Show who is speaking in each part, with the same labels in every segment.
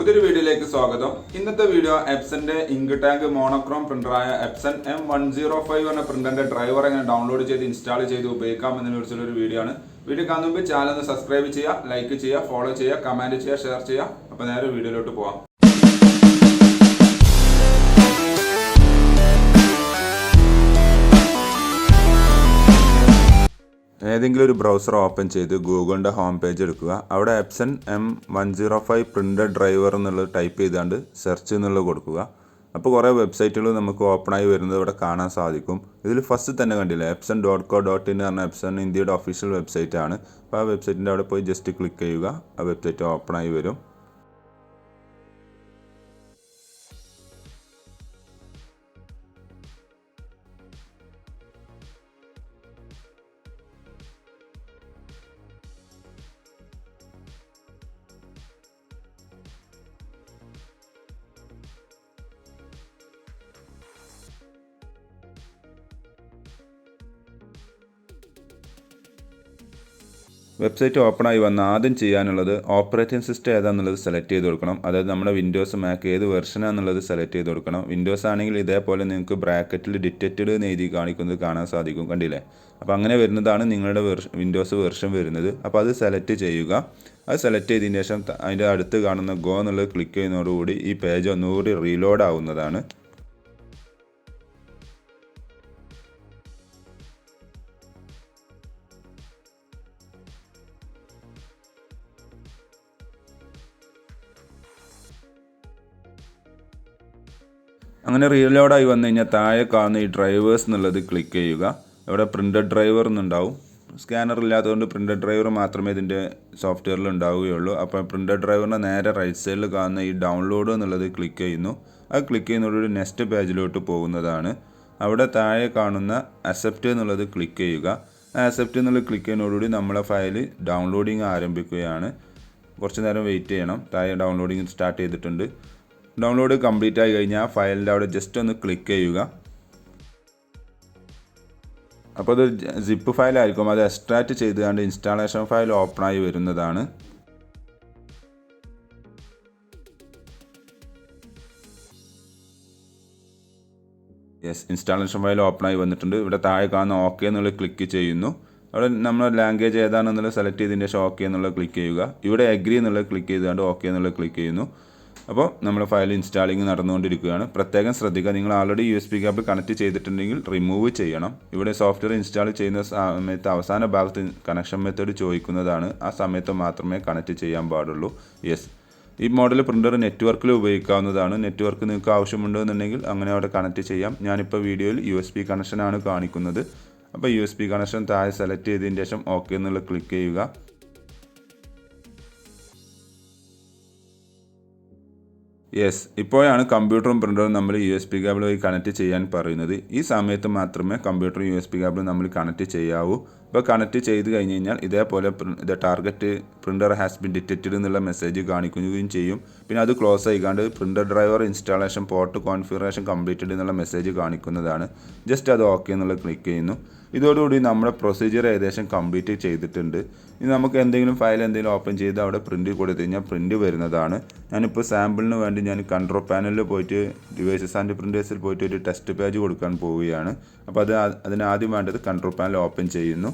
Speaker 1: പുതിയൊരു വീഡിയോയിലേക്ക് സ്വാഗതം. ഇന്നത്തെ വീഡിയോ എപ്സന്റെ ഇങ്ക് ടാങ്ക് മോണോക്രോം പ്രിന്ററായ എപ്സൺ M105 എന്ന പ്രിന്ററിന്റെ ഡ്രൈവർ എങ്ങനെ ഡൗൺലോഡ് ചെയ്ത് ഇൻസ്റ്റാൾ ചെയ്ത് ഉപയോഗിക്കാം എന്നതിനെ കുറിച്ചുള്ള ഒരു വീഡിയോ ആണ്. വീഡിയോ കാണുന്ന മുമ്പ് ചാനൽ ഒന്ന് സബ്സ്ക്രൈബ് ചെയ്യുക, ലൈക്ക് ചെയ്യുക, ഫോളോ ചെയ്യുക, കമന്റ് ചെയ്യുക, ഷെയർ ചെയ്യുക. അപ്പോൾ നേരെ വീഡിയോയിലോട്ട് പോവാം. ഏതെങ്കിലും ഒരു ബ്രൗസർ ഓപ്പൺ ചെയ്ത് ഗൂഗിളിൻ്റെ ഹോം പേജ് എടുക്കുക. അവിടെ എപ്സൺ M105 പ്രിൻ്റർ ഡ്രൈവർ എന്നുള്ളത് ടൈപ്പ് ചെയ്താണ്ട് സെർച്ച് എന്നുള്ളത് കൊടുക്കുക. അപ്പോൾ കുറേ വെബ്സൈറ്റുകൾ നമുക്ക് ഓപ്പണായി വരുന്നത് ഇവിടെ കാണാൻ സാധിക്കും. ഇതിൽ ഫസ്റ്റ് തന്നെ കണ്ടില്ലേ, epson.co.in പറഞ്ഞ എപ്സൺ ഇന്ത്യയുടെ ഒഫീഷ്യൽ വെബ്സൈറ്റ് ആണ്. അപ്പോൾ ആ വെബ്സൈറ്റിൻ്റെ അവിടെ പോയി ജസ്റ്റ് ക്ലിക്ക് ചെയ്യുക. ആ വെബ്സൈറ്റ് ഓപ്പണായി വരും. വെബ്സൈറ്റ് ഓപ്പണായി വന്ന് ആദ്യം ചെയ്യാനുള്ളത് ഓപ്പറേറ്റിംഗ് സിസ്റ്റം ഏതാണെന്നുള്ളത് സെലക്ട് ചെയ്ത് കൊടുക്കണം. അതായത് നമ്മുടെ വിൻഡോസ് മാക്ക് ഏത് വെർഷനാണെന്നുള്ളത് സെലക്ട് ചെയ്ത് കൊടുക്കണം. വിൻഡോസ് ആണെങ്കിൽ ഇതേപോലെ നിങ്ങൾക്ക് ബ്രാക്കറ്റിൽ ഡിറ്റക്റ്റഡ് എന്ന് എഴുതി കാണിക്കുന്നത് കാണാൻ സാധിക്കും, കണ്ടില്ലേ. അപ്പോൾ അങ്ങനെ വരുന്നതാണ് നിങ്ങളുടെ വിൻഡോസ് വെർഷൻ വരുന്നത്. അപ്പോൾ അത് സെലക്ട് ചെയ്യുക. അത് സെലക്ട് ചെയ്തതിന് ശേഷം അതിൻ്റെ അടുത്ത് കാണുന്ന ഗോ എന്നുള്ളത് ക്ലിക്ക് ചെയ്യുന്നതോടുകൂടി ഈ പേജ് ഒന്നുകൂടി റീലോഡ് ആവുന്നതാണ്. അങ്ങനെ റീലോഡായി വന്നു കഴിഞ്ഞാൽ താഴെ കാണുന്ന ഈ ഡ്രൈവേഴ്സ് എന്നുള്ളത് ക്ലിക്ക് ചെയ്യുക. ഇവിടെ പ്രിൻ്റർ ഡ്രൈവർ എന്നുണ്ടാവും. സ്കാനർ ഇല്ലാത്തതുകൊണ്ട് പ്രിൻ്റർ ഡ്രൈവർ മാത്രമേ ഇതിൻ്റെ സോഫ്റ്റ്വെയറിൽ ഉണ്ടാവുകയുള്ളൂ. അപ്പോൾ പ്രിൻ്റർ ഡ്രൈവറിൻ്റെ നേരെ റൈറ്റ് സൈഡിൽ കാണുന്ന ഈ ഡൗൺലോഡ് എന്നുള്ളത് ക്ലിക്ക് ചെയ്യുന്നു. അത് ക്ലിക്ക് ചെയ്യുന്നതോടുകൂടി നെക്സ്റ്റ് പേജിലോട്ട് പോകുന്നതാണ്. അവിടെ താഴെ കാണുന്ന അക്സെപ്റ്റ് എന്നുള്ളത് ക്ലിക്ക് ചെയ്യുക. ആ അക്സെപ്റ്റ് എന്നുള്ളത് ക്ലിക്ക് ചെയ്യുന്നതോടുകൂടി നമ്മളെ ഫയൽ ഡൗൺലോഡിങ് ആരംഭിക്കുകയാണ്. കുറച്ച് നേരം വെയിറ്റ് ചെയ്യണം. താഴെ ഡൗൺലോഡിങ് സ്റ്റാർട്ട് ചെയ്തിട്ടുണ്ട്. ഡൗൺലോഡ് കംപ്ലീറ്റ് ആയി കഴിഞ്ഞാൽ ആ ഫയലിൻ്റെ അവിടെ ജസ്റ്റ് ഒന്ന് ക്ലിക്ക് ചെയ്യുക. അപ്പോൾ അത് സിപ്പ് ഫയലായിരിക്കും. അത് എക്സ്ട്രാക്റ്റ് ചെയ്തുകൊണ്ട് ഇൻസ്റ്റാളേഷൻ ഫയൽ ഓപ്പണായി വരുന്നതാണ്. ഇൻസ്റ്റാളേഷൻ ഫയൽ ഓപ്പണായി വന്നിട്ടുണ്ട്. ഇവിടെ താഴെ കാണുന്ന ഓക്കെ എന്നുള്ളത് ക്ലിക്ക് ചെയ്യുന്നു. അവിടെ നമ്മൾ ലാംഗ്വേജ് ഏതാണെന്നുള്ളത് സെലക്ട് ചെയ്തതിന് ശേഷം ഓക്കെ എന്നുള്ളത് ക്ലിക്ക് ചെയ്യുക. ഇവിടെ അഗ്രി എന്നുള്ളത് ക്ലിക്ക് ചെയ്തുകൊണ്ട് ഓക്കെ എന്നുള്ളത് ക്ലിക്ക് ചെയ്യുന്നു. അപ്പോൾ നമ്മുടെ ഫയൽ ഇൻസ്റ്റാളിങ് നടന്നുകൊണ്ടിരിക്കുകയാണ്. പ്രത്യേകം ശ്രദ്ധിക്കുക, നിങ്ങൾ ആൾറെഡി USB കേബിൾ കണക്ട് ചെയ്തിട്ടുണ്ടെങ്കിൽ റിമൂവ് ചെയ്യണം. ഇവിടെ സോഫ്റ്റ്വെയർ ഇൻസ്റ്റാൾ ചെയ്യുന്ന സമയത്ത് അവസാന ഭാഗത്ത് കണക്ഷൻ മെത്തേഡ് ചോദിക്കുന്നതാണ്. ആ സമയത്ത് മാത്രമേ കണക്ട് ചെയ്യാൻ പാടുള്ളൂ. ഈ മോഡൽ പ്രിൻ്റർ നെറ്റ്വർക്കിൽ ഉപയോഗിക്കാവുന്നതാണ്. നെറ്റ്വർക്ക് നിങ്ങൾക്ക് ആവശ്യമുണ്ടെന്നുണ്ടെങ്കിൽ അങ്ങനെ അവിടെ കണക്ട് ചെയ്യാം. ഞാനിപ്പോൾ വീഡിയോയിൽ USB കണക്ഷനാണ് കാണിക്കുന്നത്. അപ്പോൾ USB കണക്ഷൻ താഴെ സെലക്ട് ചെയ്തതിന് ശേഷം ഓക്കെ എന്നുള്ള ക്ലിക്ക് ചെയ്യുക. ഇപ്പോഴാണ് കമ്പ്യൂട്ടറും പ്രിൻ്ററും നമ്മൾ USB കേബിൾ വഴി കണക്ട് ചെയ്യാൻ പറയുന്നത്. ഈ സമയത്ത് മാത്രമേ കമ്പ്യൂട്ടറും USB കേബിളും നമ്മൾ കണക്ട് ചെയ്യാവൂ. ഇപ്പോൾ കണക്ട് ചെയ്ത് കഴിഞ്ഞ് കഴിഞ്ഞാൽ ഇതേപോലെ target printer has been detected എന്നുള്ള മെസ്സേജ് കാണിക്കുകയും ചെയ്യും. പിന്നെ അത് ക്ലോസ് ആയിക്കാണ്ട് printer driver installation port configuration completed എന്നുള്ള മെസ്സേജ് കാണിക്കുന്നതാണ്. ജസ്റ്റ് അത് ഓക്കെ എന്നുള്ളത് ക്ലിക്ക് ചെയ്യുന്നു. ഇതോടുകൂടി നമ്മുടെ പ്രൊസീജിയർ ഏകദേശം കംപ്ലീറ്റ് ചെയ്തിട്ടുണ്ട്. ഇനി നമുക്ക് എന്തെങ്കിലും ഫയൽ എന്തെങ്കിലും ഓപ്പൺ ചെയ്ത് അവിടെ പ്രിൻ്റ് കൊടുത്തു കഴിഞ്ഞാൽ പ്രിൻ്റ് വരുന്നതാണ്. ഞാനിപ്പോൾ സാമ്പിളിന് വേണ്ടി ഞാൻ കൺട്രോൾ പാനലിൽ പോയിട്ട് ഡിവൈസസ് ആൻഡ് പ്രിൻറ്റേഴ്സിൽ പോയിട്ട് ഒരു ടെസ്റ്റ് പേജ് കൊടുക്കാൻ പോവുകയാണ്. അപ്പോൾ അതിന് ആദ്യം വേണ്ടത് കൺട്രോൾ പാനൽ ഓപ്പൺ ചെയ്യുന്നു.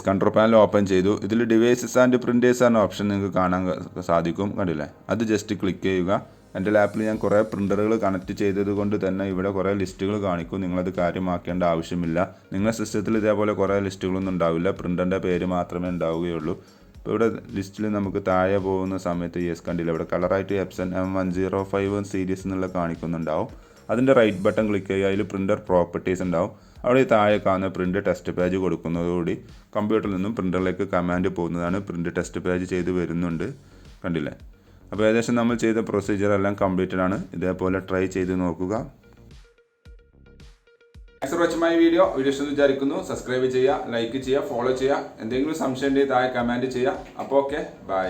Speaker 1: കൺട്രോൾ പാനൽ ഓപ്പൺ ചെയ്തു. ഇതിൽ ഡിവൈസസ് ആൻഡ് പ്രിൻറ്റേഴ്സ് എന്ന ഓപ്ഷൻ നിങ്ങൾക്ക് കാണാൻ സാധിക്കും, കണ്ടില്ലേ. അത് ജസ്റ്റ് ക്ലിക്ക് ചെയ്യുക. എൻ്റെ ലാപ്പിൽ ഞാൻ കുറേ പ്രിൻ്ററുകൾ കണക്ട് ചെയ്തത് കൊണ്ട് തന്നെ ഇവിടെ കുറേ ലിസ്റ്റുകൾ കാണിക്കും. നിങ്ങളത് കാര്യമാക്കേണ്ട ആവശ്യമില്ല. നിങ്ങളുടെ സിസ്റ്റത്തിൽ ഇതേപോലെ കുറേ ലിസ്റ്റുകളൊന്നും ഉണ്ടാവില്ല. പ്രിൻ്ററിൻ്റെ പേര് മാത്രമേ ഉണ്ടാവുകയുള്ളൂ. ഇപ്പോൾ ഇവിടെ ലിസ്റ്റിൽ നമുക്ക് താഴെ പോകുന്ന സമയത്ത് കണ്ടില്ല, ഇവിടെ കളറായിട്ട് എപ്സൺ M105 സീരീസ് എന്നുള്ള കാണിക്കുന്നുണ്ടാവും. അതിൻ്റെ റൈറ്റ് ബട്ടൺ ക്ലിക്ക് ചെയ്യുക. അതിൽ പ്രിൻ്റർ പ്രോപ്പർട്ടീസ് ഉണ്ടാവും. അവിടെ താഴെ കാണുന്ന പ്രിൻ്റ് ടെസ്റ്റ് പേജ് കൊടുക്കുന്നതോടുകൂടി കമ്പ്യൂട്ടറിൽ നിന്നും പ്രിൻ്ററിലേക്ക് കമാൻഡ് പോകുന്നതാണ്. പ്രിൻ്റ് ടെസ്റ്റ് പേജ് ചെയ്ത് വരുന്നുണ്ട്, കണ്ടില്ലേ. അപ്പോൾ ഏകദേശം നമ്മൾ ചെയ്ത പ്രൊസീജിയർ എല്ലാം കംപ്ലീറ്റഡ് ആണ്. ഇതേപോലെ ട്രൈ ചെയ്ത് നോക്കുക. Thanks for watching my video വിചാരിക്കുന്നു. സബ്സ്ക്രൈബ് ചെയ്യുക, ലൈക്ക് ചെയ്യുക, ഫോളോ ചെയ്യുക. എന്തെങ്കിലും സംശയം ഉണ്ടെങ്കിൽ താഴെ കമൻറ്റ് ചെയ്യുക. അപ്പോൾ ഓക്കെ, ബൈ.